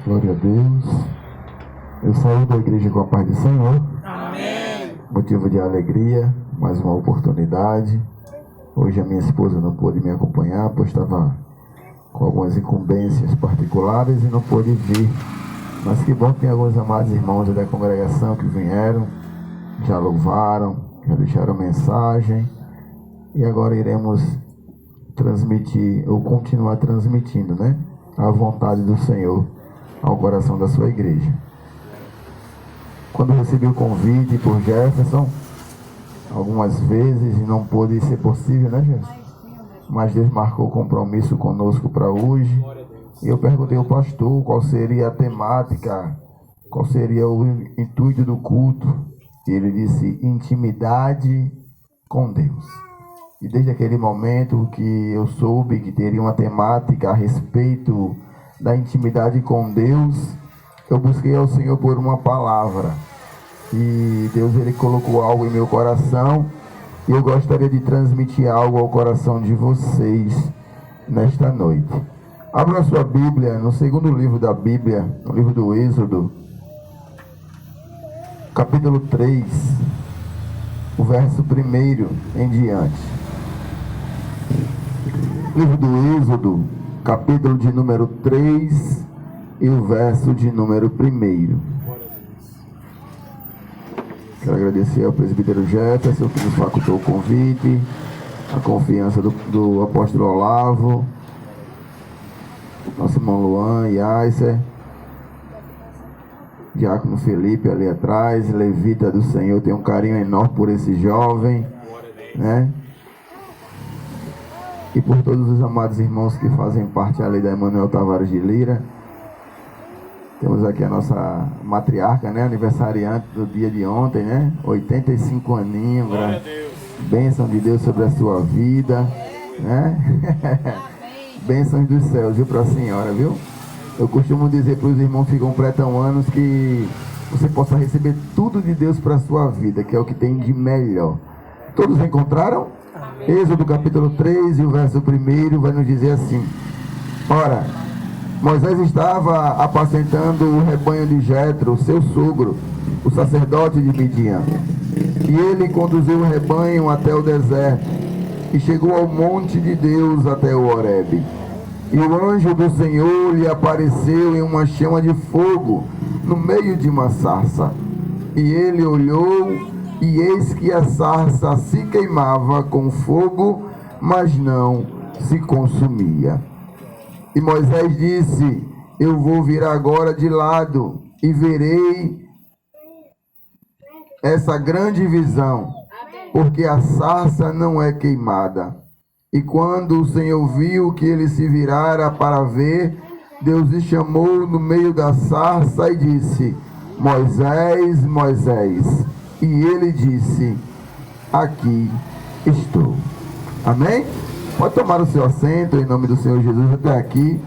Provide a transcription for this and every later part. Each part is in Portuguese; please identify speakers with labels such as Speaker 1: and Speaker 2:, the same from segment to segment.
Speaker 1: Glória a Deus. Eu saí da igreja com a paz do Senhor.
Speaker 2: Amém.
Speaker 1: Motivo de alegria, mais uma oportunidade. Hoje a minha esposa não pôde me acompanhar, pois estava com algumas incumbências particulares e não pôde vir. Mas que bom que tem alguns amados irmãos da congregação que vieram, já louvaram, já deixaram mensagem. E agora iremos transmitir, ou continuar transmitindo, né? A vontade do Senhor ao coração da sua igreja. Quando recebi o convite por Jefferson, algumas vezes, e não pôde ser possível, né, Jefferson? Mas Deus marcou compromisso conosco para hoje. E eu perguntei ao pastor qual seria a temática, qual seria o intuito do culto. E ele disse: intimidade com Deus. E desde aquele momento que eu soube que teria uma temática a respeito da intimidade com Deus, eu busquei ao Senhor por uma palavra. E Deus, ele colocou algo em meu coração. E eu gostaria de transmitir algo ao coração de vocês nesta noite. Abra a sua Bíblia no segundo livro da Bíblia, no livro do Êxodo, capítulo 3, o verso 1 em diante. Livro do Êxodo, capítulo de número 3 e o verso de número 1. Quero agradecer ao presbítero Jefferson que nos facultou o convite, a confiança do apóstolo Olavo, nosso irmão Luan e Aicer, diácono Felipe ali atrás, levita do Senhor, tem um carinho enorme por esse jovem, né? E por todos os amados irmãos que fazem parte ali da Emanuel Tavares de Lira. Temos aqui a nossa matriarca, né? Aniversariante do dia de ontem, né? 85 aninhos. Bênção de Deus sobre a sua vida, né? Bênçãos dos céus, viu, para a senhora, viu? Eu costumo dizer para os irmãos que ficam completam-anos que você possa receber tudo de Deus para a sua vida, que é o que tem de melhor. Todos encontraram? Amém. Êxodo capítulo 3 e o verso 1 vai nos dizer assim: ora, Moisés estava apacentando o rebanho de Jetro, seu sogro, o sacerdote de Midian. E ele conduziu o rebanho até o deserto e chegou ao monte de Deus até o Horebe. E o anjo do Senhor lhe apareceu em uma chama de fogo no meio de uma sarça. E ele olhou, e eis que a sarça se queimava com fogo, mas não se consumia. E Moisés disse: eu vou virar agora de lado e verei essa grande visão, porque a sarça não é queimada. E quando o Senhor viu que ele se virara para ver, Deus lhe chamou no meio da sarça e disse: Moisés, Moisés. E ele disse: aqui estou. Amém? Pode tomar o seu assento em nome do Senhor Jesus até aqui.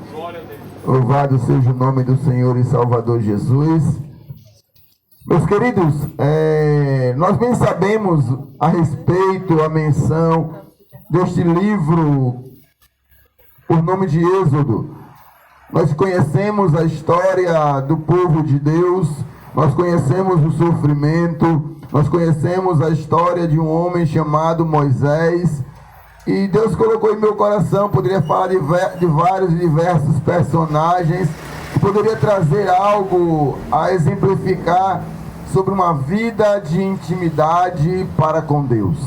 Speaker 1: Louvado seja o nome do Senhor e Salvador Jesus. Meus queridos, nós bem sabemos a respeito, a menção deste livro, por nome de Êxodo. Nós conhecemos a história do povo de Deus, nós conhecemos o sofrimento, nós conhecemos a história de um homem chamado Moisés. E Deus colocou em meu coração, poderia falar de vários e diversos personagens, que poderia trazer algo a exemplificar sobre uma vida de intimidade para com Deus.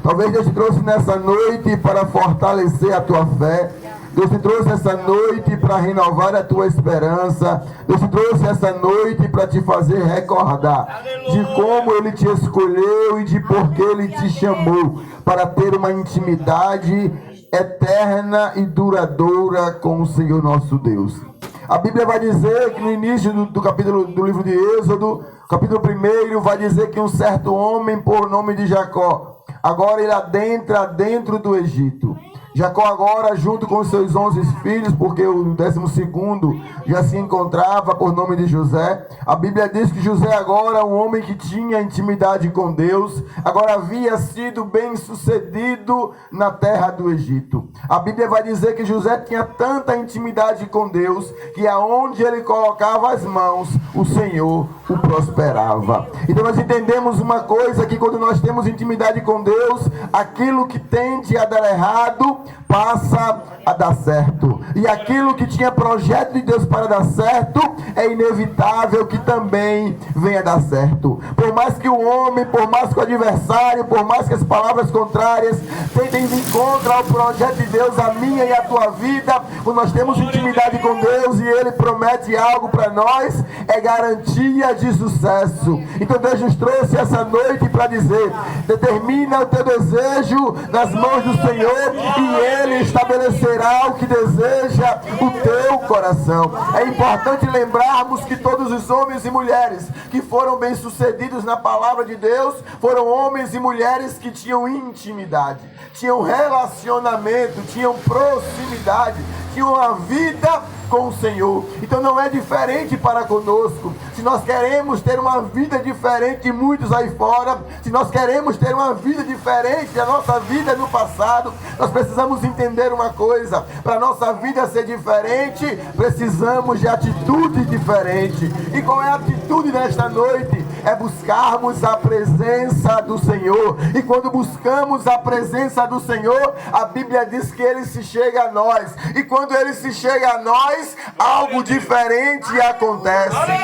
Speaker 1: Talvez Deus te trouxe nessa noite para fortalecer a tua fé. Deus te trouxe essa noite para renovar a tua esperança. Deus te trouxe essa noite para te fazer recordar de como Ele te escolheu e de por que Ele te chamou para ter uma intimidade eterna e duradoura com o Senhor nosso Deus. A Bíblia vai dizer que no início do capítulo do livro de Êxodo, capítulo 1, vai dizer que um certo homem por nome de Jacó, agora ele adentra dentro do Egito. Jacó agora, junto com os seus 11 filhos, porque o 12º já se encontrava por nome de José. A Bíblia diz que José agora, um homem que tinha intimidade com Deus, agora havia sido bem sucedido na terra do Egito. A Bíblia vai dizer que José tinha tanta intimidade com Deus, que aonde ele colocava as mãos, o Senhor o prosperava. Então nós entendemos uma coisa, que quando nós temos intimidade com Deus, aquilo que tende a dar errado, passa a dar certo. E aquilo que tinha projeto de Deus para dar certo, é inevitável que também venha a dar certo. Por mais que o homem, por mais que o adversário, por mais que as palavras contrárias tentem vir contra o projeto de Deus, a minha e a tua vida, quando nós temos intimidade com Deus e Ele promete algo para nós, é garantia de sucesso. Então Deus nos trouxe essa noite para dizer: determina o teu desejo nas mãos do Senhor e Ele estabelecerá o que deseja o teu coração. É importante lembrarmos que todos os homens e mulheres que foram bem-sucedidos na palavra de Deus foram homens e mulheres que tinham intimidade, tinham relacionamento, tinham proximidade, tinham uma vida com o Senhor. Então não é diferente para conosco. Se nós queremos ter uma vida diferente de muitos aí fora, se nós queremos ter uma vida diferente da nossa vida no passado, nós precisamos entender uma coisa: para a nossa vida ser diferente, precisamos de atitude diferente. E qual é a atitude nesta noite? É buscarmos a presença do Senhor. E quando buscamos a presença do Senhor, a Bíblia diz que Ele se chega a nós. E quando Ele se chega a nós, algo diferente acontece.